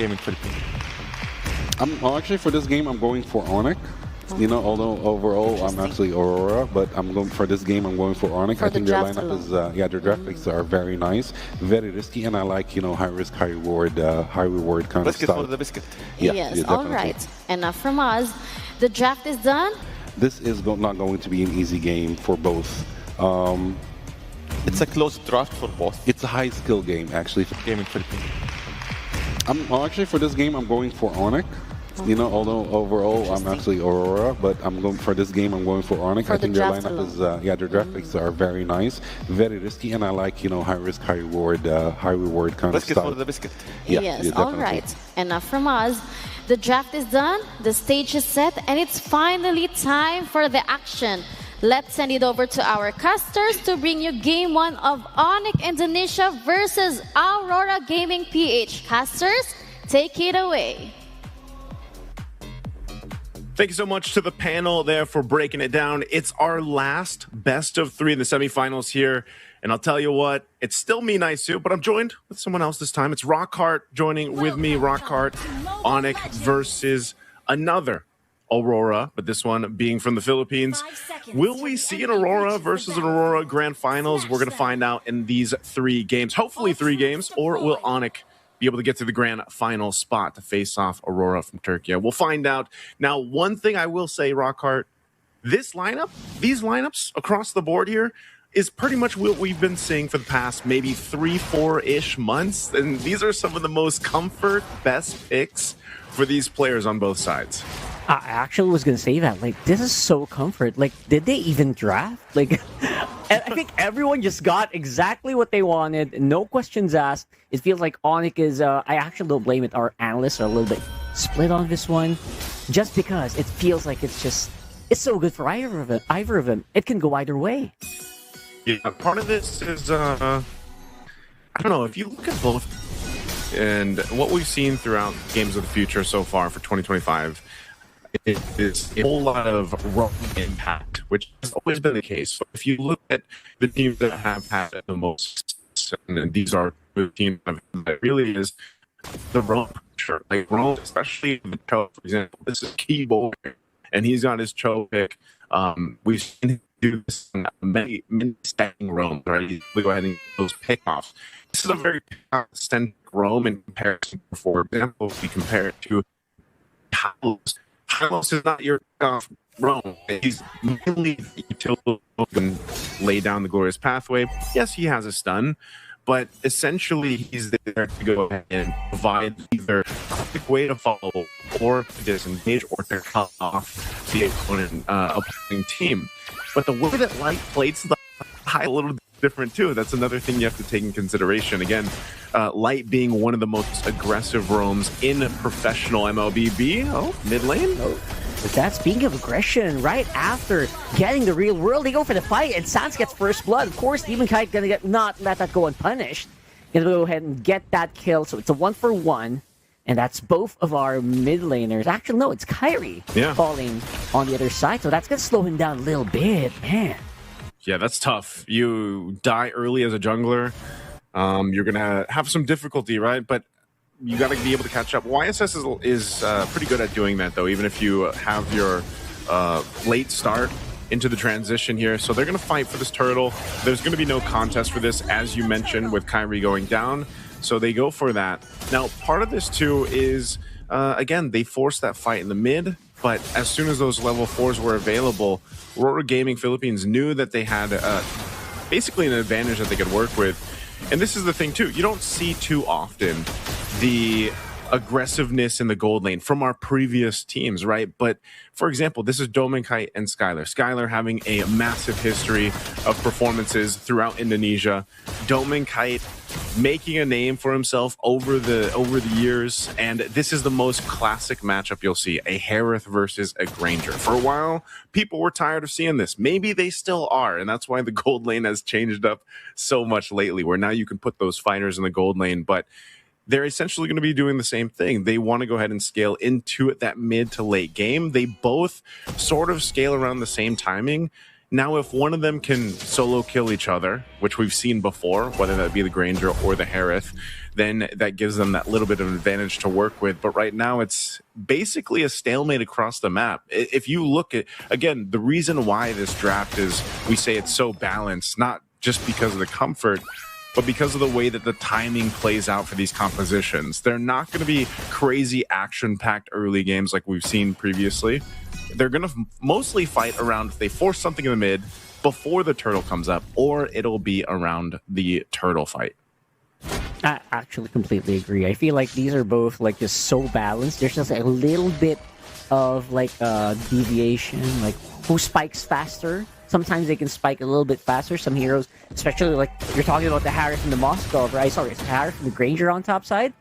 game in Filipina. Well, actually, for this game, I'm going for ONIC. You know, although overall I'm actually Aurora, but I'm going for this game. I'm going for ONIC. I think their lineup is their draft picks are very nice, very risky, and I like high risk, high reward kind Let's of style. Let's get for the biscuit. Yeah, yes, yeah, all right. Enough from us. The draft is done. This is not going to be an easy game for both. It's a close draft for both. It's a high skill game actually. Game in Filipina. Well, actually, for this game, I'm going for ONIC. You know, although overall I'm actually Aurora, but I'm going for this game. I'm going for ONIC. I think their lineup is their draft picks are very nice, very risky, and I like high risk, high reward kind Let's of get style. for the biscuit. Yeah, yes, yeah, all right. Enough from us. The draft is done. The stage is set, and it's finally time for the action. Let's send it over to our casters to bring you Game 1 of ONIC Indonesia versus Aurora Gaming PH. Casters, take it away. Thank you so much to the panel there for breaking it down. It's our last best of 3 in the semifinals here. And I'll tell you what, it's still me, Naisu, but I'm joined with someone else this time. It's Rockhart joining with me. Rockhart, ONIC versus another Aurora, but this one being from the Philippines. Will we see an Aurora versus an Aurora grand finals? We're going to find out in these 3 games, hopefully 3 games, or will ONIC be able to get to the grand final spot to face off Aurora from Turkey? We'll find out. Now, one thing I will say, Rockhart, this lineup, these lineups across the board here is pretty much what we've been seeing for the past maybe 3-4-ish months. And these are some of the most comfort, best picks for these players on both sides. I actually was going to say that. Like, this is so comfort. Like, did they even draft? Like, I think everyone just got exactly what they wanted. No questions asked. It feels like ONIC is, I actually don't blame it. Our analysts are a little bit split on this one. Just because it feels like it's so good for either of them. It can go either way. Yeah, part of this is, I don't know, if you look at both and what we've seen throughout Games of the Future so far for 2025, it is a whole lot of roam impact, which has always been the case. So if you look at the teams that have had the most, and these are the teams that really is the roam pressure. Like roam, especially the Cho, for example, this is Kiboy, and he's got his Cho pick. We've seen him do this in many stacking roams, right? We go ahead and get those pickoffs. This is a very extended roam in comparison. For example, if we compare it to Carlos is not your roam. He's mainly the utility and lay down the glorious pathway. Yes, he has a stun, but essentially he's there to go ahead and provide either a quick way to follow or to disengage or to cut off the opposing team. But the way that Light plays the high a little different too. That's another thing you have to take in consideration. Again, Light being one of the most aggressive roams in professional MLBB. Oh, mid lane. Oh. But that's speaking of aggression, right after getting the real world, they go for the fight, and Sanz gets first blood. Of course, Demon Kite gonna not let that go unpunished. Gonna go ahead and get that kill, so it's a 1-for-1, and that's both of our mid laners. Actually, no, it's Kyrie falling on the other side, so that's gonna slow him down a little bit, man. Yeah, that's tough. You die early as a jungler, you're gonna have some difficulty, right? But you got to be able to catch up. YSS is pretty good at doing that, though, even if you have your late start into the transition here. So they're going to fight for this turtle. There's going to be no contest for this, as you mentioned, with Kyrie going down. So they go for that. Now, part of this, too, is, again, they forced that fight in the mid. But as soon as those level 4s were available, Aurora Gaming Philippines knew that they had basically an advantage that they could work with. And this is the thing, too. You don't see too often the aggressiveness in the gold lane from our previous teams, right? But, for example, this is Domenkite and Skylar. Skylar having a massive history of performances throughout Indonesia. Domenkite making a name for himself over the years, and this is the most classic matchup you'll see, a Harith versus a Granger. For a while, people were tired of seeing this. Maybe they still are, and that's why the gold lane has changed up so much lately, where now you can put those fighters in the gold lane, but they're essentially going to be doing the same thing. They want to go ahead and scale into it, that mid to late game. They both sort of scale around the same timing, Now, if one of them can solo kill each other, which we've seen before, whether that be the Granger or the Harith, then that gives them that little bit of an advantage to work with. But right now, it's basically a stalemate across the map. If you look at, again, the reason why this draft is, we say it's so balanced, not just because of the comfort, but because of the way that the timing plays out for these compositions. They're not going to be crazy action-packed early games like we've seen previously. They're going to mostly fight around if they force something in the mid before the turtle comes up, or it'll be around the turtle fight. I actually completely agree. I feel like these are both like just so balanced. There's just a little bit of like deviation, like who spikes faster. Sometimes they can spike a little bit faster. Some heroes, especially like you're talking about the Harith and the Moskov, right? Sorry, it's the Harith and the Granger on top side.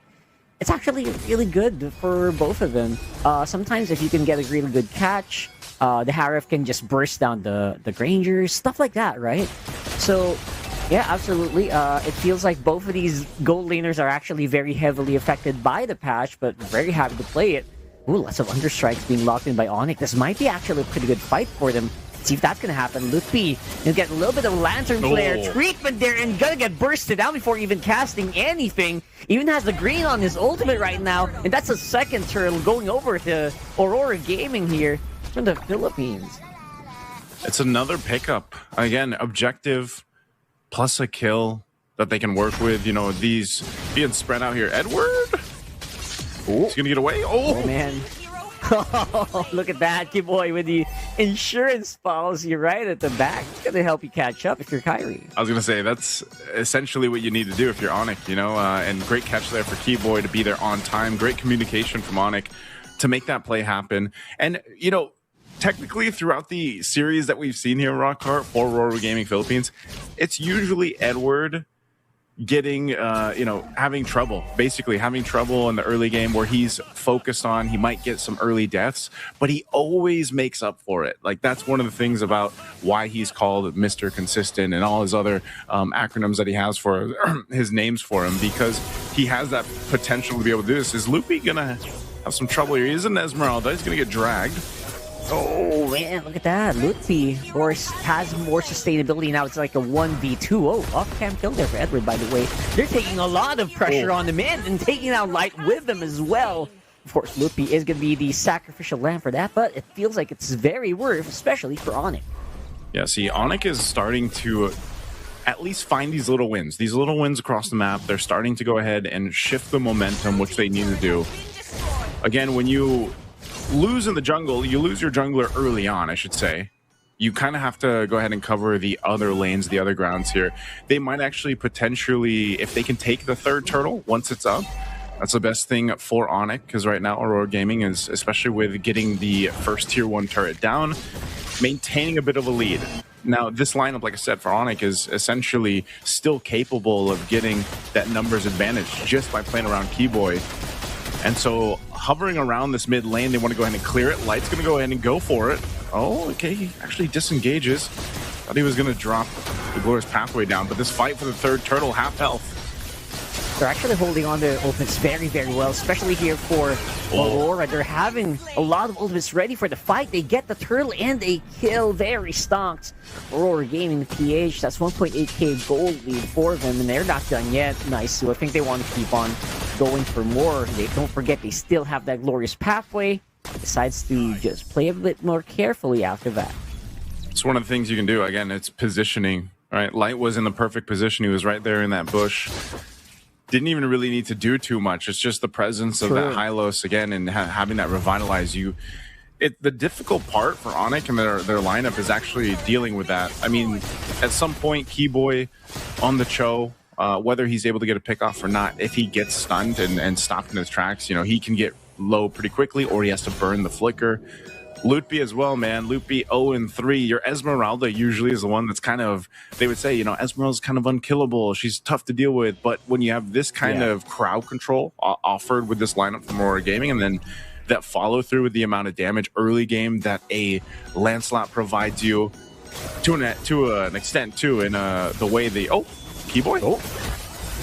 It's actually really good for both of them. Sometimes if you can get a really good catch, the Harith can just burst down the Grangers, stuff like that, right? So, yeah, absolutely. It feels like both of these gold laners are actually very heavily affected by the patch, but very happy to play it. Ooh, lots of understrikes being locked in by ONIC. This might be actually a pretty good fight for them. See if that's gonna happen. Lupi, you'll get a little bit of lantern flare treatment there and gonna get bursted out before even casting anything. Even has the green on his ultimate right now, and that's a second turtle going over to Aurora Gaming here from the Philippines. It's another pickup. Again, objective plus a kill that they can work with. You know, these being spread out here. Edward? Ooh. He's gonna get away. Oh Man. Oh, look at that, Kiboy, with the insurance policy right at the back. It's going to help you catch up if you're Kyrie. I was going to say, that's essentially what you need to do if you're ONIC, you know, and great catch there for Kiboy to be there on time. Great communication from ONIC to make that play happen. And, you know, technically throughout the series that we've seen here, Rockhart, for Aurora Gaming Philippines, it's usually Edward getting, you know, having trouble in the early game where he's focused on, he might get some early deaths, but he always makes up for it. Like, that's one of the things about why he's called Mr. Consistent and all his other acronyms that he has for his names for him, because he has that potential to be able to do this. Is Lupi gonna have some trouble here? He is an Esmeralda, he's gonna get dragged. Oh, man, look at that. Lupi, of course, has more sustainability now. It's like a 1v2. Oh, off-cam kill there for Edward, by the way. They're taking a lot of pressure on the mid and taking out Light with them as well. Of course, Lupi is going to be the sacrificial lamb for that, but it feels like it's very worth, especially for ONIC. Yeah, see, ONIC is starting to at least find these little wins. These little wins across the map, they're starting to go ahead and shift the momentum, which they need to do. Again, when you lose in the jungle, you lose your jungler early on, I should say. You kind of have to go ahead and cover the other lanes, the other grounds here. They might actually potentially, if they can take the third turtle once it's up, that's the best thing for ONIC, because right now Aurora Gaming is, especially with getting the first tier 1 turret down, maintaining a bit of a lead. Now, this lineup, like I said, for ONIC is essentially still capable of getting that numbers advantage just by playing around Kiboy. And so, hovering around this mid lane, they want to go ahead and clear it. Light's going to go ahead and go for it. Oh, okay, he actually disengages. Thought he was going to drop the Glorious Pathway down, but this fight for the third turtle, half health. They're actually holding on to ultimates very, very well, especially here for Aurora. They're having a lot of ultimates ready for the fight. They get the turtle and they kill. Very stocked. Aurora Gaming PH, that's 1.8k gold lead for them, and they're not done yet. Nice. So I think they want to keep on going for more. They don't forget they still have that Glorious Pathway. Decides to just play a bit more carefully after that. It's one of the things you can do. Again, it's positioning, right? Light was in the perfect position. He was right there in that bush. Didn't even really need to do too much. It's just the presence of that Hylos again and having that revitalize you. The difficult part for ONIC and their lineup is actually dealing with that. I mean, at some point, Kiboy on the Cho, whether he's able to get a pick off or not, if he gets stunned and stopped in his tracks, you know, he can get low pretty quickly, or he has to burn the flicker. Lupi as well, man. Lupi 0-3. Your Esmeralda usually is the one that's kind of, they would say, you know, Esmeralda's kind of unkillable. She's tough to deal with. But when you have this kind of crowd control offered with this lineup from Aurora Gaming, and then that follow through with the amount of damage early game that a Lancelot provides you to an extent too, in the way the Kiboy.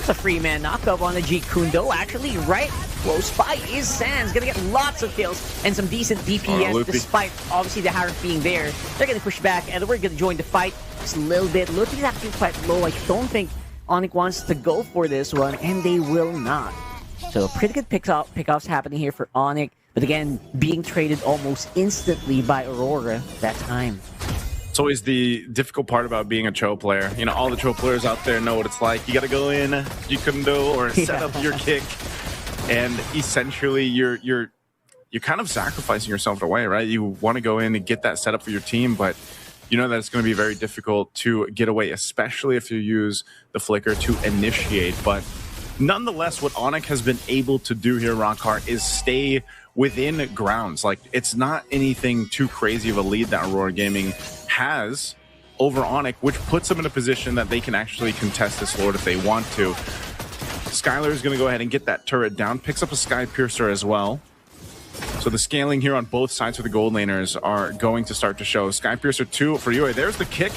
It's a free man knockup on the G Kundo, actually, right close by is Sanz. Gonna get lots of kills and some decent DPS despite obviously the Harif being there. They're gonna push back and we're gonna join the fight just a little bit. Loopy's actually quite low. I don't think ONIC wants to go for this one, and they will not. So pretty good pickoffs happening here for ONIC, but again, being traded almost instantly by Aurora that time. It's always the difficult part about being a Cho player. You know, all the Cho players out there know what it's like. You gotta go in, Jikundo, or set up your kick, and essentially you're kind of sacrificing yourself away, right? You want to go in and get that setup for your team, but you know that it's going to be very difficult to get away, especially if you use the flicker to initiate. But nonetheless, what ONIC has been able to do here, Rockhart, is stay within grounds. Like, it's not anything too crazy of a lead that Aurora Gaming has over ONIC, which puts them in a position that they can actually contest this Lord if they want to. Skylar is going to go ahead and get that turret down, picks up a Sky Piercer as well. So the scaling here on both sides for the gold laners are going to start to show. Sky Piercer 2 for Yue. There's the kick.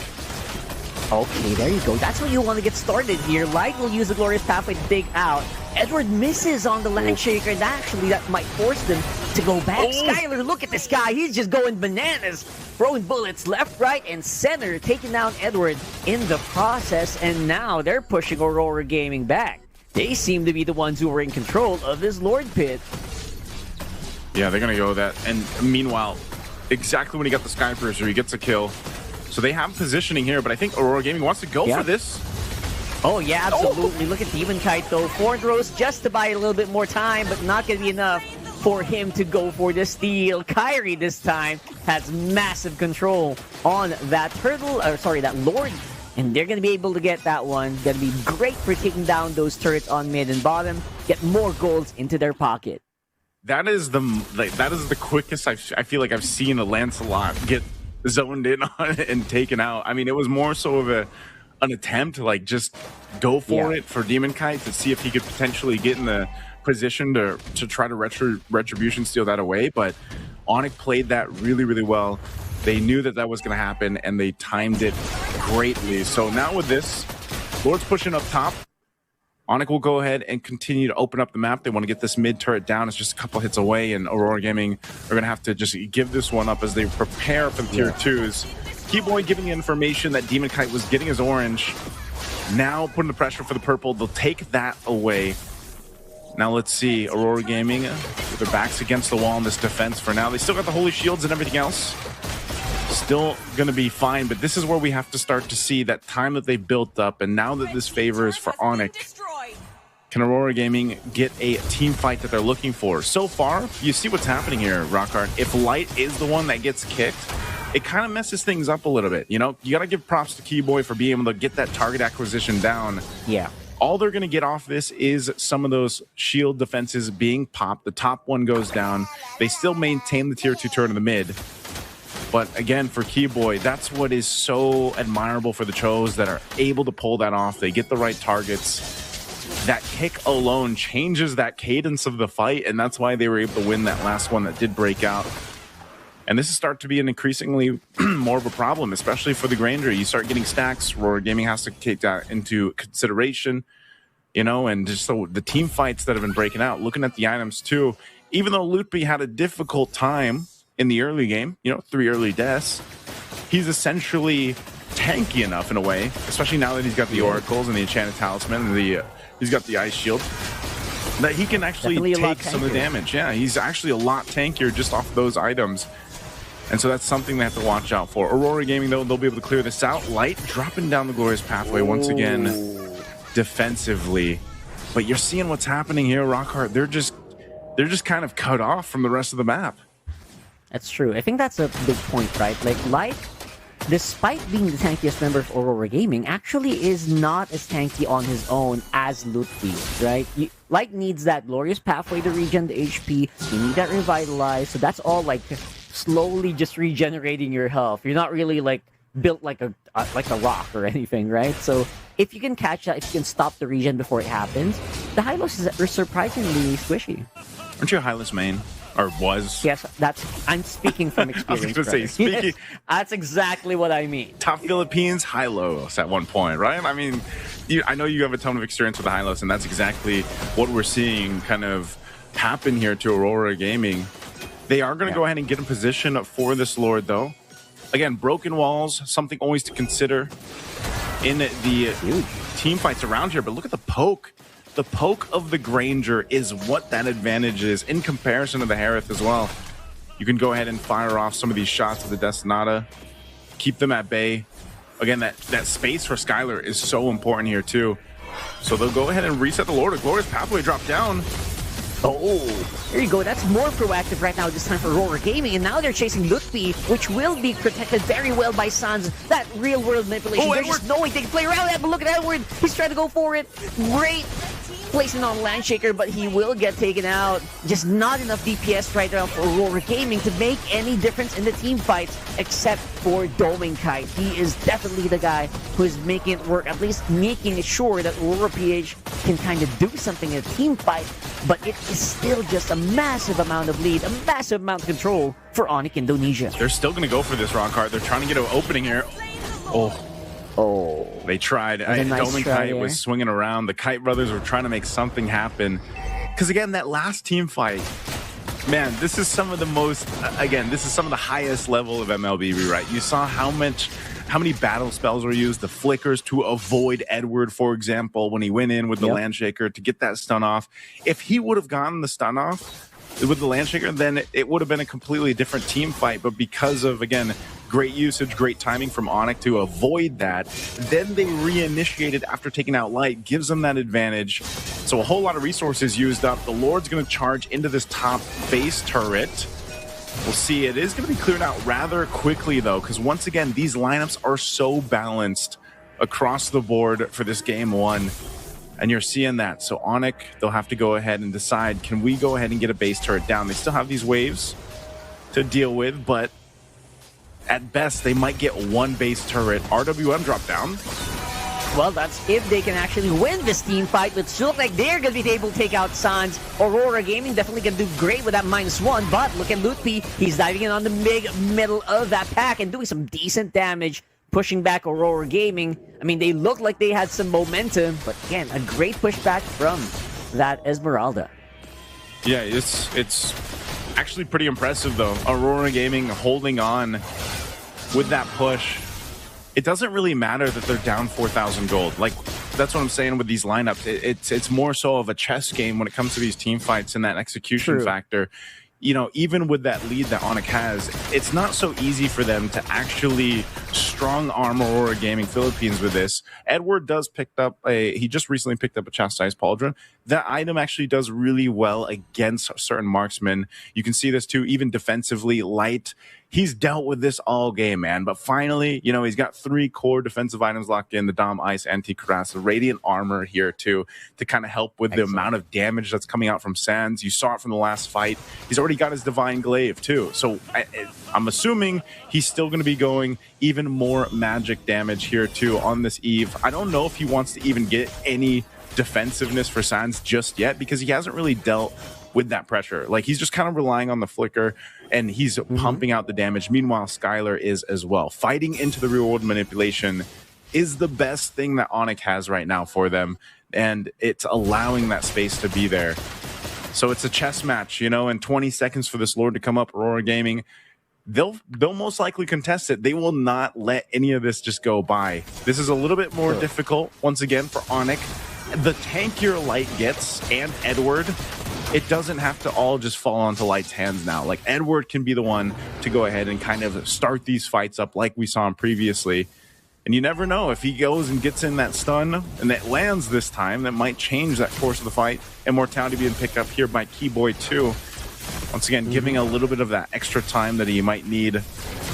Okay, there you go. That's what you want to get started here. Light will use the Glorious Pathway to dig out. Edward misses on the Land Shaker, and actually that might force them to go back. Skylar, look at this guy. He's just going bananas. Throwing bullets left, right, and center, taking down Edward in the process, and now they're pushing Aurora Gaming back. They seem to be the ones who are in control of this Lord Pit. Yeah, they're going to go with that. And meanwhile, exactly when he got the Sky Piercer, he gets a kill. So they have positioning here, but I think Aurora Gaming wants to go for this. Oh, yeah, absolutely. Look at Demon Kite, though. Forward throws just to buy a little bit more time, but not going to be enough for him to go for the steal. Kyrie this time has massive control on that turtle, or sorry, that Lord. And they're going to be able to get that one. Going to be great for taking down those turrets on mid and bottom. Get more golds into their pocket. That is the quickest I feel like I've seen a Lancelot get zoned in on it and taken out. I mean, it was more so of an attempt to like just go for it for Demon Kite to see if he could potentially get in the position to try to retribution steal that away. But ONIC played that really, really well. They knew that that was going to happen and they timed it greatly. So now with this, Lord's pushing up top. ONIC will go ahead and continue to open up the map. They want to get this mid turret down. It's just a couple hits away, and Aurora Gaming are going to have to just give this one up as they prepare for the tier 2s. Kiboy giving the information that Demon Kite was getting his orange. Now putting the pressure for the purple. They'll take that away. Now let's see. Aurora Gaming with their backs against the wall in this defense for now. They still got the holy shields and everything else. Still going to be fine, but this is where we have to start to see that time that they've built up, and now that this favors for ONIC, can Aurora Gaming get a team fight that they're looking for? So far, you see what's happening here, Rockhart. If Light is the one that gets kicked, it kind of messes things up a little bit. You know, you got to give props to Kiboy for being able to get that target acquisition down. Yeah. All they're going to get off this is some of those shield defenses being popped. The top one goes down. They still maintain the tier 2 turret in the mid. But again, for Kiboy, that's what is so admirable for the Chos that are able to pull that off. They get the right targets. That kick alone changes that cadence of the fight, and that's why they were able to win that last one that did break out. And this is start to be an increasingly more of a problem, especially for the Granger. You start getting stacks. Aurora Gaming has to take that into consideration, you know, and just so the team fights that have been breaking out. Looking at the items too, even though Lutby had a difficult time in the early game, you know, 3 early deaths, he's essentially tanky enough in a way, especially now that he's got the Oracles and the Enchanted Talisman and he's got the Ice Shield, that he can actually take some of the damage. Yeah, he's actually a lot tankier just off those items. And so that's something they have to watch out for. Aurora Gaming, though, they'll be able to clear this out. Light dropping down the Glorious Pathway once again defensively. But you're seeing what's happening here, Rockhart. They're just kind of cut off from the rest of the map. That's true. I think that's a big point, right? Like, Light, despite being the tankiest member of Aurora Gaming, actually is not as tanky on his own as Lutfi, right? Light needs that Glorious Pathway to regen the HP. You need that Revitalize. So that's all, like, slowly just regenerating your health. You're not really, like, built like a rock or anything, right? So if you can catch that, if you can stop the regen before it happens, the Hylos are surprisingly squishy. Aren't you a Hylos main? Or was? Yes, I'm speaking from experience. I was going to say, speaking... Yes, that's exactly what I mean. Top Philippines, Hylos at one point, right? I mean, I know you have a ton of experience with the Hylos, and that's exactly what we're seeing kind of happen here to Aurora Gaming. They are going to go ahead and get in position for this Lord, though. Again, broken walls, something always to consider in the team fights around here. But look at the poke. The poke of the Granger is what that advantage is in comparison to the Harith as well. You can go ahead and fire off some of these shots of the Destinata, keep them at bay. Again, that space for Skylar is so important here too. So they'll go ahead and reset the Lord. A glorious pathway drop down. Oh, there you go. That's more proactive right now this time for Aurora Gaming. And now they're chasing Lutfi, which will be protected very well by Sanz. That real-world manipulation. There's just no way they can play around that. But look at Edward. He's trying to go for it. Great placing on Landshaker, but he will get taken out. Just not enough DPS right now for Aurora Gaming to make any difference in the team fights, except for Doming Kite. He is definitely the guy who is making it work, at least making sure that Aurora PH can kind of do something in a team fight, but it is still just a massive amount of lead, a massive amount of control for ONIC Indonesia. They're still going to go for this wrong card. They're trying to get an opening here. Oh, they tried. Doming Kite was swinging around. The Kite brothers were trying to make something happen. Because again, that last team fight, man, this is some of the most, this is some of the highest level of MLB, right? You saw how many battle spells were used, the flickers to avoid Edward, for example, when he went in with the Landshaker to get that stun off. If he would have gotten the stun off with the Landshaker, then it would have been a completely different team fight. But because of, again, great usage, great timing from ONIC to avoid that, then they reinitiated after taking out Light, gives them that advantage. So a whole lot of resources used up. The Lord's going to charge into this top base turret. We'll see. It is going to be cleared out rather quickly, though, because once again, these lineups are so balanced across the board for this game one. And you're seeing that. So ONIC, they'll have to go ahead and decide, can we go ahead and get a base turret down? They still have these waves to deal with, but at best, they might get one base turret. RWM drop down. Well, that's if they can actually win this team fight, but still look like they're going to be able to take out Sanz. Aurora Gaming definitely going to do great with that -1, but look at Lutfi. He's diving in on the middle of that pack and doing some decent damage, pushing back Aurora Gaming. I mean, they look like they had some momentum, but again, a great pushback from that Esmeralda. Yeah, it's actually pretty impressive, though. Aurora Gaming holding on with that push. It doesn't really matter that they're down 4,000 gold. Like, that's what I'm saying with these lineups. It's more so of a chess game when it comes to these team fights and that execution factor. You know, even with that lead that ONIC has, it's not so easy for them to actually strong arm Aurora Gaming Philippines with this. Edward does he just recently picked up a Chastised Pauldron. That item actually does really well against certain marksmen. You can see this too, even defensively. Light, he's dealt with this all game, man. But finally, you know, he's got 3 core defensive items locked in, the Dom Ice, Anti-Cuirass, Radiant Armor here too, to kind of help with the amount of damage that's coming out from Sanz. You saw it from the last fight. He's already got his Divine Glaive too. So I'm assuming he's still going to be going even more magic damage here too on this Eve. I don't know if he wants to even get any defensiveness for Sanz just yet, because he hasn't really dealt with that pressure. Like, he's just kind of relying on the flicker and he's pumping out the damage. Meanwhile, Skylar is as well. Fighting into the real world manipulation is the best thing that ONIC has right now for them, and it's allowing that space to be there. So it's a chess match, you know, and 20 seconds for this Lord to come up. Aurora Gaming, they'll most likely contest it. They will not let any of this just go by. This is a little bit more difficult, once again, for ONIC. The tankier Light gets, and Edward, it doesn't have to all just fall onto Light's hands now. Like, Edward can be the one to go ahead and kind of start these fights up like we saw him previously. And you never know, if he goes and gets in that stun and that lands this time, that might change that course of the fight. Immortality being picked up here by Kiboy too. Once again, giving a little bit of that extra time that he might need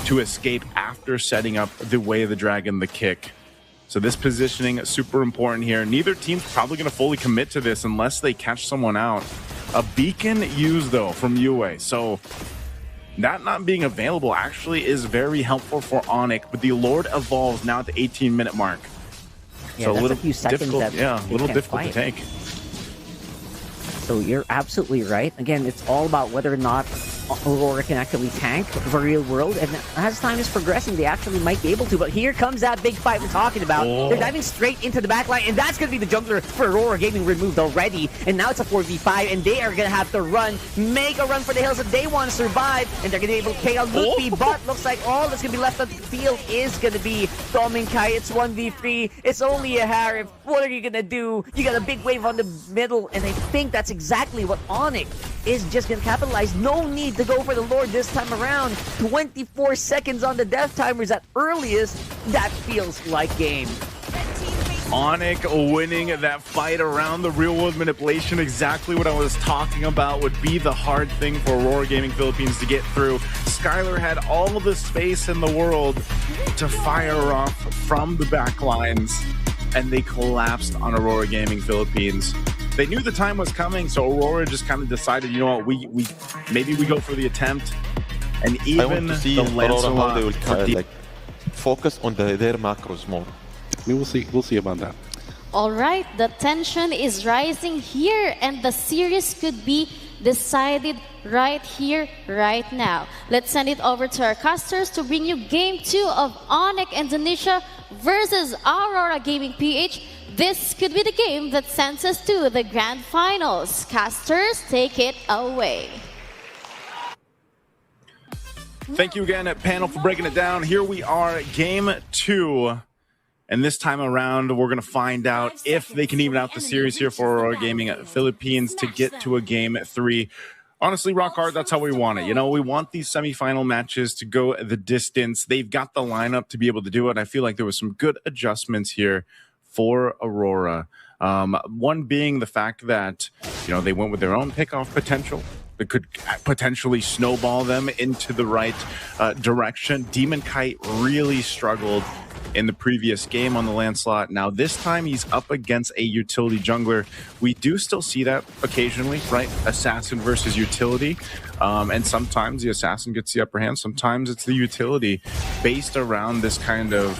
to escape after setting up the Way of the Dragon, the kick. So this positioning is super important here. Neither team's probably going to fully commit to this unless they catch someone out. A beacon used, though, from UA. So that not being available actually is very helpful for ONIC, but the Lord evolves now at the 18-minute mark. Yeah, so that's a little few seconds difficult, that a little difficult to take. So you're absolutely right. Again, it's all about whether or not Aurora can actually tank the real world, and as time is progressing, they actually might be able to. But here comes that big fight we're talking about. They're diving straight into the backline, and that's going to be the jungler for Aurora Gaming removed already. And now it's a 4v5, and they are going to have to make a run for the hills if they want to survive, and they're going to be able to take out Ludwig. But looks like all that's going to be left on the field is going to be Dominkai. It's 1v3. It's only a Harif. What are you going to do? You got a big wave on the middle, and I think that's exactly what ONIC is just going to capitalize. No need to go for the Lord this time around. 24 seconds on the death timers at earliest. That feels like game. ONIC winning that fight around the real-world manipulation. Exactly what I was talking about would be the hard thing for Aurora Gaming Philippines to get through. Skylar had all the space in the world to fire off from the back lines, and they collapsed on Aurora Gaming Philippines. They knew the time was coming, so Aurora just kind of decided, you know what, we maybe we go for the attempt. And even I want to see the Aurora how they will Lancelot like focus on their macros more. We'll see about that. All right, the tension is rising here, and the series could be decided right here, right now. Let's send it over to our casters to bring you Game 2 of ONIC Indonesia versus Aurora Gaming PH. This could be the game that sends us to the grand finals. Casters, take it away. Thank you again, panel, for breaking it down. Here we are, Game 2. And this time around, we're going to find out if they can even out the series here for Aurora Gaming Philippines to get to a Game 3. Honestly, rock hard, that's how we want it. You know, we want these semifinal matches to go the distance. They've got the lineup to be able to do it. I feel like there was some good adjustments here for Aurora. One being the fact that, you know, they went with their own pickoff potential. That could potentially snowball them into the right direction. Demon Kite really struggled in the previous game on the Lancelot. Now this time he's up against a utility jungler. We do still see that occasionally, right? Assassin versus utility. And sometimes the assassin gets the upper hand. Sometimes it's the utility, based around this kind of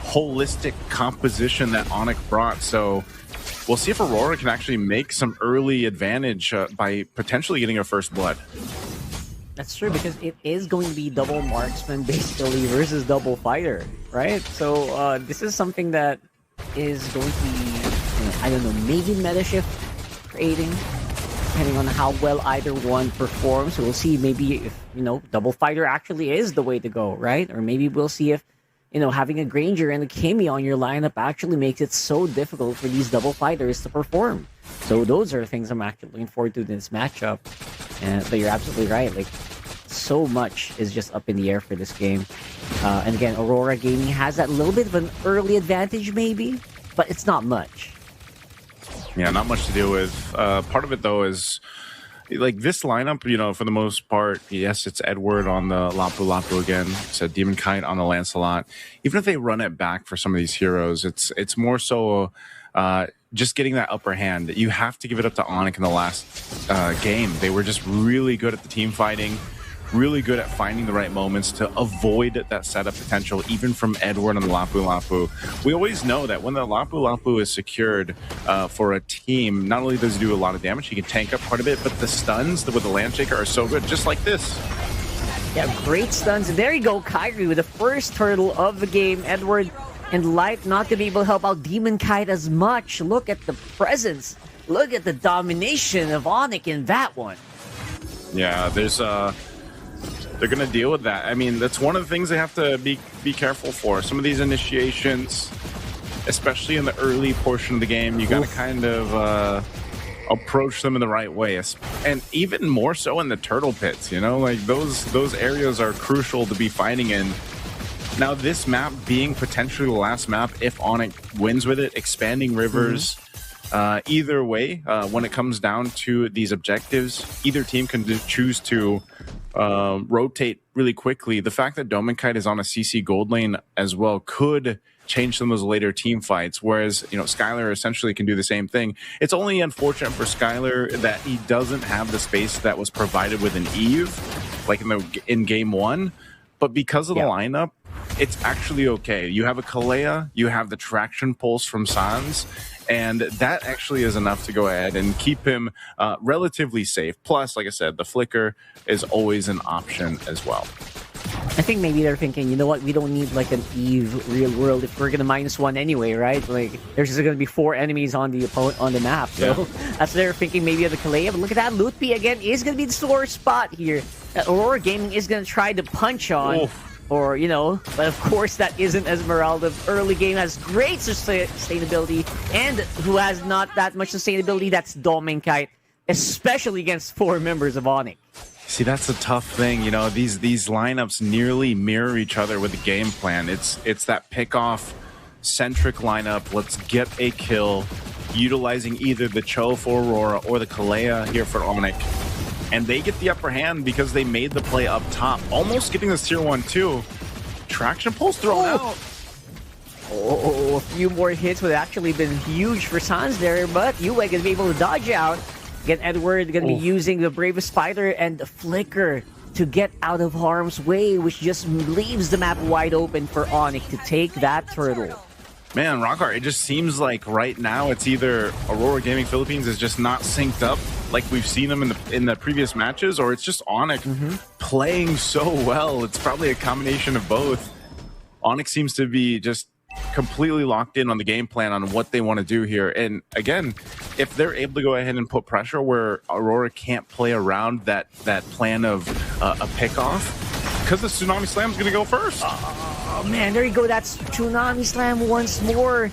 holistic composition that ONIC brought. So we'll see if Aurora can actually make some early advantage by potentially getting her first blood. That's true, because it is going to be double marksman basically versus double fighter, right? So this is something that is going to be, you know, I don't know, maybe meta shift creating, depending on how well either one performs. So we'll see maybe if, you know, double fighter actually is the way to go, right? Or maybe we'll see if, you know, having a Granger and a Kimi on your lineup actually makes it so difficult for these double fighters to perform. So those are things I'm actually looking forward to in this matchup. But you're absolutely right. Like, so much is just up in the air for this game. And again, Aurora Gaming has that little bit of an early advantage maybe, but it's not much. Yeah, not much to deal with. Part of it, though, is like this lineup, you know, for the most part, yes, it's Edward on the Lapu Lapu again. It's a Demon Kite on the Lancelot. Even if they run it back for some of these heroes, it's more so just getting that upper hand. You have to give it up to ONIC in the last game. They were just really good at the team fighting, really good at finding the right moments to avoid that setup potential, even from Edward on the Lapu Lapu. We always know that when the Lapu Lapu is secured for a team, not only does he do a lot of damage, he can tank up quite a bit, but the stuns with the Landshaker are so good, just like this. Yeah, great stuns. There you go, Kyrie with the first turtle of the game. Edward and Light not going to be able to help out Demon Kite as much. Look at the presence. Look at the domination of ONIC in that one. Yeah, there's they're going to deal with that. I mean, that's one of the things they have to be careful for. Some of these initiations, especially in the early portion of the game, you got to kind of approach them in the right way. And even more so in the turtle pits, you know, like those areas are crucial to be fighting in. Now, this map being potentially the last map, if ONIC wins with it, expanding rivers, either way, when it comes down to these objectives, either team can choose to rotate really quickly. The fact that Dominkite is on a CC gold lane as well could change some of those later team fights, whereas, you know, Skylar essentially can do the same thing. It's only unfortunate for Skylar that he doesn't have the space that was provided with an Eve, like in game one, but because of the lineup, it's actually okay. You have a Kalea, you have the traction pulse from Sanz, and that actually is enough to go ahead and keep him relatively safe. Plus, like I said, the flicker is always an option as well. I think maybe they're thinking, you know what, we don't need like an Eve real world if we're gonna -1 anyway, right? Like there's just gonna be 4 enemies on the map. So that's they're thinking maybe of the Kalea. But look at that, Lutpi again is gonna be the sore spot here. Aurora Gaming is gonna try to punch on. Or, you know, but of course that isn't Esmeralda. Early game has great sustainability, and who has not that much sustainability, that's Dominkite, especially against 4 members of ONIC. See, that's a tough thing. You know, these lineups nearly mirror each other with the game plan. It's that pick-off centric lineup. Let's get a kill, utilizing either the Cho for Aurora or the Kalea here for ONIC. And they get the upper hand because they made the play up top, almost getting this tier 1 too. Traction pulse thrown out. Oh, a few more hits would have actually been huge for Sanz there, but Yue gonna be able to dodge out. Again, Edward gonna be using the Bravest Spider and the Flicker to get out of harm's way, which just leaves the map wide open for ONIC to take that turtle. Man, Rockart, it just seems like right now it's either Aurora Gaming Philippines is just not synced up like we've seen them in the previous matches, or it's just ONIC playing so well. It's probably a combination of both. ONIC seems to be just completely locked in on the game plan on what they want to do here. And again, if they're able to go ahead and put pressure where Aurora can't play around that plan of a pick-off, because the Tsunami Slam is going to go first. Oh man, there you go. That's Tsunami Slam once more.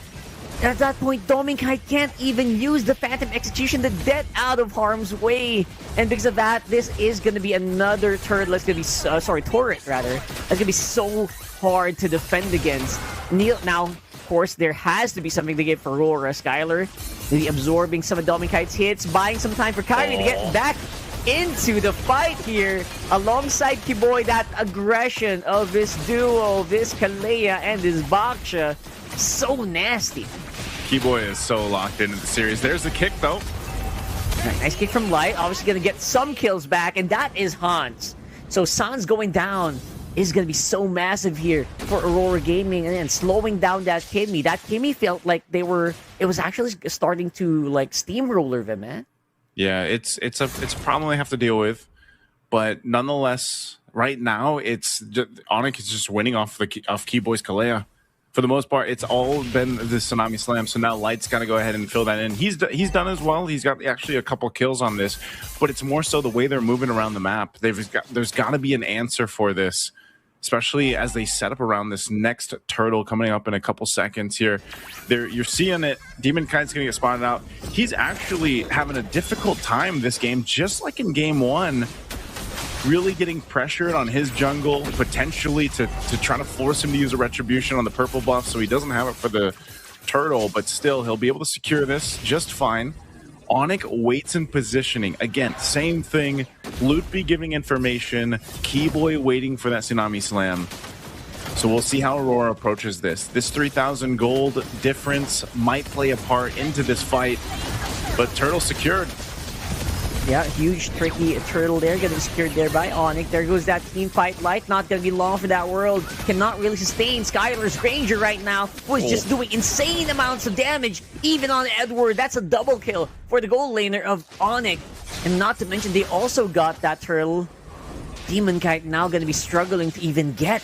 At that point, Dominkite can't even use the Phantom Execution to get out of harm's way. And because of that, this is going to be another turret. That's going to be, turret rather. That's going to be so hard to defend against. Now, of course, there has to be something to give for Aurora. Skylar, maybe absorbing some of Dominkite's hits, buying some time for Kyrie to get back into the fight here alongside Kiboy. That aggression of this duo, this Kalea and this Baksha, so nasty. Kiboy is so locked into the series. There's the kick though. Nice kick from Light, obviously gonna get some kills back, and that is Hans. So Sanz going down is gonna be so massive here for Aurora Gaming, and then slowing down that Kimmy. That Kimmy felt like it was actually starting to like steamroller them, man. Yeah, it's a problem they have to deal with, but nonetheless, right now ONIC is just winning off Kiboy's Kalea. For the most part, it's all been the Tsunami Slam. So now Light's got to go ahead and fill that in. He's done as well. He's got actually a couple kills on this, but it's more so the way they're moving around the map. There's got to be an answer for this, especially as they set up around this next turtle coming up in a couple seconds here. You're seeing it. Demonkite's going to get spotted out. He's actually having a difficult time this game, just like in game 1. Really getting pressured on his jungle, potentially to try to force him to use a retribution on the purple buff, so he doesn't have it for the turtle, but still, he'll be able to secure this just fine. ONIC waits in positioning. Again, same thing. Lutpi giving information. Kiboy waiting for that Tsunami Slam. So we'll see how Aurora approaches this. This 3,000 gold difference might play a part into this fight, but turtle secured. Yeah, huge, tricky turtle there, getting secured there by ONIC. There goes that team fight. Light, not going to be long for that world. Cannot really sustain Skylar's Ranger right now, who is just doing insane amounts of damage, even on Edward. That's a double kill for the gold laner of ONIC. And not to mention, they also got that turtle. Demonkite now going to be struggling to even get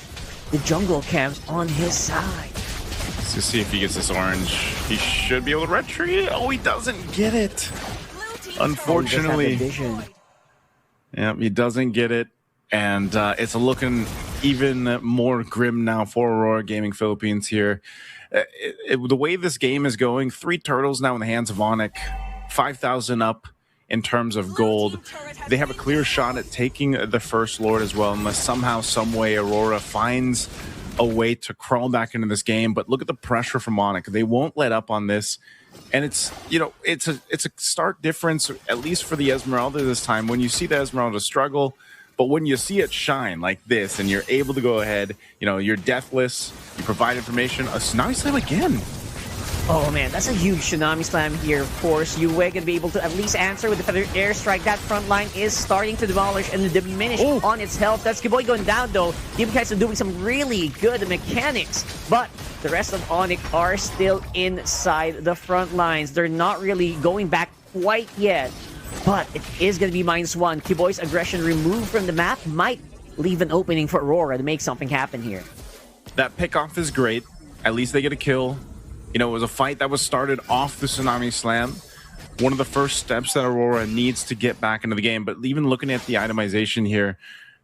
the jungle camps on his side. Let's see if he gets this orange. He should be able to retreat. Oh, he doesn't get it. Unfortunately, yeah, he doesn't get it, and it's looking even more grim now for Aurora Gaming Philippines here. The way this game is going, 3 turtles now in the hands of ONIC, 5,000 up in terms of gold. They have a clear shot at taking the first Lord as well, unless somehow, some way, Aurora finds a way to crawl back into this game. But look at the pressure from ONIC. They won't let up on this. And it's, you know, it's a stark difference, at least for the Esmeralda this time, when you see the Esmeralda struggle, but when you see it shine like this and you're able to go ahead, you know, you're deathless, you provide information, a Tsunami Slam again. Oh man, that's a huge tsunami slam here. Of course, Yue gonna be able to at least answer with the feather airstrike. That front line is starting to demolish and diminish on its health. That's Kiboy going down though. Demon are doing some really good mechanics, but the rest of ONIC are still inside the front lines. They're not really going back quite yet, but it is gonna be -1. Kiboy's aggression removed from the map might leave an opening for Aurora to make something happen here. That pickoff is great. At least they get a kill. You know, it was a fight that was started off the Tsunami Slam. One of the first steps that Aurora needs to get back into the game. But even looking at the itemization here,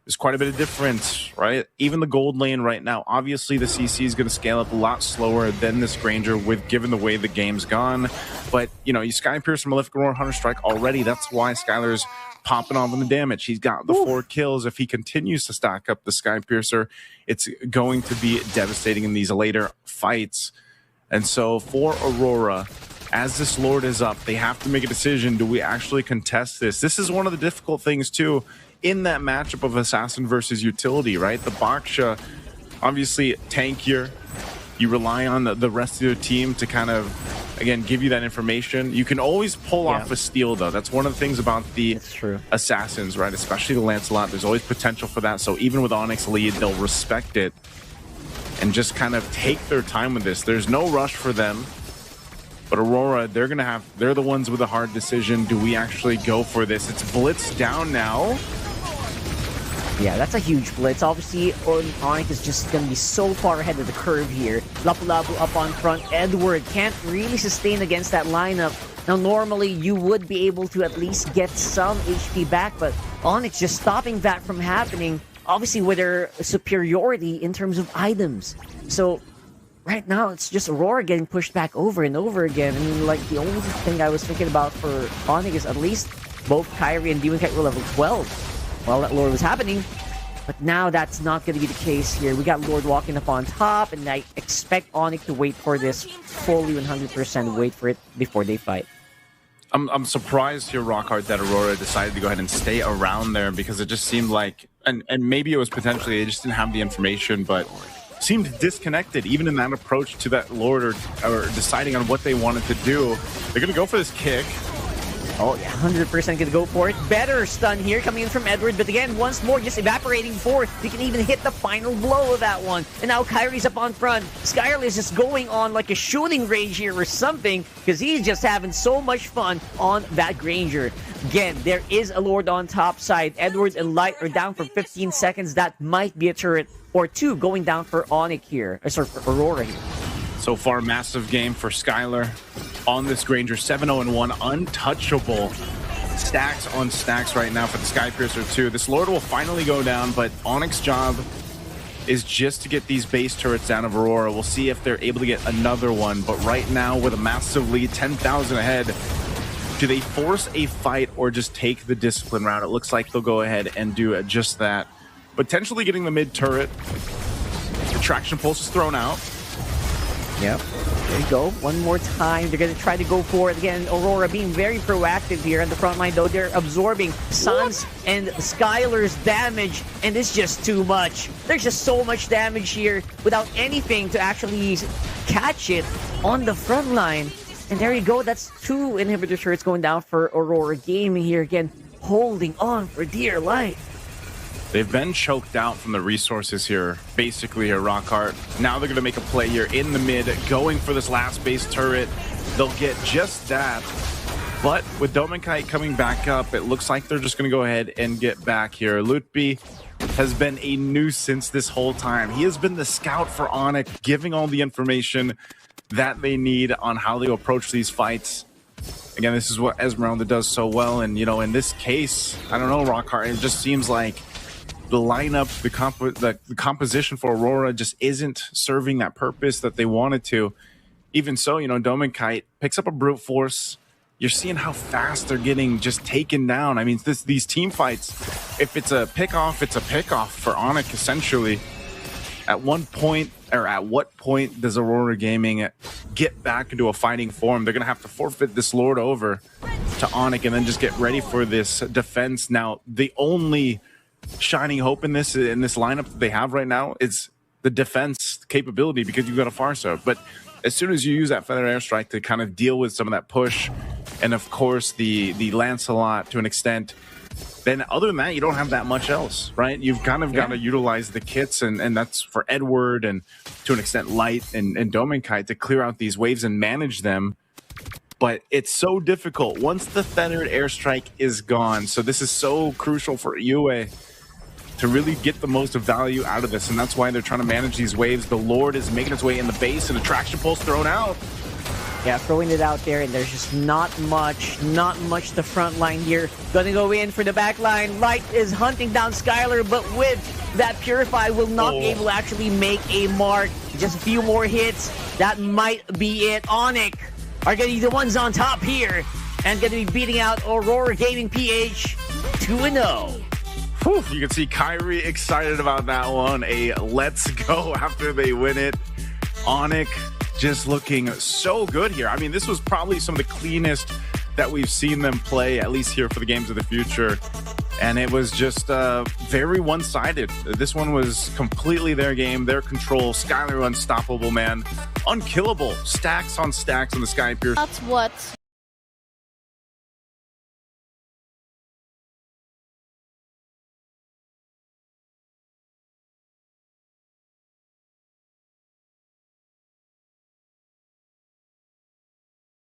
there's quite a bit of difference, right? Even the gold lane right now, obviously the CC is going to scale up a lot slower than this Granger with given the way the game's gone. But, you know, you Sky Pierce from Malefic Aurora Hunter Strike already. That's why Skylar's popping off on the damage. He's got the 4 kills. If he continues to stack up the Sky Piercer, it's going to be devastating in these later fights. And so for Aurora, as this Lord is up, they have to make a decision. Do we actually contest this? This is one of the difficult things, too, in that matchup of Assassin versus Utility, right? The Baksha, obviously tankier. You rely on the rest of your team to kind of, again, give you that information. You can always pull off a steal, though. That's one of the things about the Assassins, right? Especially the Lancelot. There's always potential for that. So even with ONIC's lead, they'll respect it and just kind of take their time with this. There's no rush for them. But Aurora, they're the ones with a hard decision. Do we actually go for this? It's blitz down now. Yeah, that's a huge blitz. Obviously, ONIC is just going to be so far ahead of the curve here. Lapu-Lapu up on front. Edward can't really sustain against that lineup. Now, normally, you would be able to at least get some HP back, but ONIC just stopping that from happening. Obviously, with their superiority in terms of items. So, right now, it's just Aurora getting pushed back over and over again. I mean, like, the only thing I was thinking about for ONIC is at least both Kyrie and Demon Kite were level 12 while that Lord was happening. But now that's not going to be the case here. We got Lord walking up on top, and I expect ONIC to wait for this fully 100%, wait for it before they fight. I'm surprised here, Rockhart, that Aurora decided to go ahead and stay around there because it just seemed like, and maybe it was potentially they just didn't have the information, but seemed disconnected even in that approach to that Lord or deciding on what they wanted to do. They're going to go for this kick. Oh, yeah, 100% gonna go for it. Better stun here coming in from Edward, but again, once more, just evaporating forth. He can even hit the final blow of that one. And now Kyrie's up on front. Skylar is just going on like a shooting range here or something, because he's just having so much fun on that Granger. Again, there is a Lord on top side. Edwards and Light are down for 15 seconds. That might be a turret or 2 going down for ONIC here. Sorry, for Aurora here. So far, massive game for Skylar on this Granger. 7-0-1, untouchable. Stacks on stacks right now for the Sky Piercer 2. This Lord will finally go down, but ONIC's job is just to get these base turrets down of Aurora. We'll see if they're able to get another one, but right now with a massive lead, 10,000 ahead, do they force a fight or just take the discipline route? It looks like they'll go ahead and do just that. Potentially getting the mid turret. The traction pulse is thrown out. Yep. There you go. One more time. They're going to try to go for it again. Aurora being very proactive here on the front line, though. They're absorbing Sanz and Skylar's damage, and it's just too much. There's just so much damage here without anything to actually catch it on the front line. And there you go. That's 2 inhibitor turrets going down for Aurora. Gaming here again, holding on for dear life. They've been choked out from the resources here, basically here, Rockhart. Now they're going to make a play here in the mid, going for this last base turret. They'll get just that. But with Dominkite coming back up, it looks like they're just going to go ahead and get back here. Lutby has been a nuisance this whole time. He has been the scout for ONIC, giving all the information that they need on how they approach these fights. Again, this is what Esmeralda does so well. And, you know, in this case, I don't know, Rockhart, it just seems like the lineup, the composition for Aurora just isn't serving that purpose that they wanted to. Even so, you know, Dominkite picks up a brute force. You're seeing how fast they're getting just taken down. I mean, these team fights, if it's a pickoff, it's a pickoff for ONIC, essentially. At what point does Aurora Gaming get back into a fighting form? They're going to have to forfeit this Lord over to ONIC and then just get ready for this defense. Now, the only shining hope in this lineup that they have right now is the defense capability because you've got a Farsa. But as soon as you use that feathered airstrike to kind of deal with some of that push, and of course the Lancelot to an extent, then other than that, you don't have that much else, right? You've kind of got to utilize the kits, and that's for Edward and to an extent Light and Domenkite to clear out these waves and manage them. But it's so difficult once the feathered airstrike is gone. So this is so crucial for Yue to really get the most value out of this, and that's why they're trying to manage these waves. The Lord is making its way in the base, and the traction pulse thrown out. Yeah, throwing it out there, and there's just not much the front line here. Gonna go in for the back line. Light is hunting down Skylar, but with that Purify will not be able to actually make a mark. Just a few more hits. That might be it. ONIC are gonna be the ones on top here, and gonna be beating out Aurora Gaming PH 2-0. You can see Kyrie excited about that one. A let's go after they win it. ONIC just looking so good here. I mean, this was probably some of the cleanest that we've seen them play, at least here for the Games of the Future. And it was just very one-sided. This one was completely their game, their control. Skylar unstoppable, man. Unkillable. Stacks on the Sky Pierce. That's what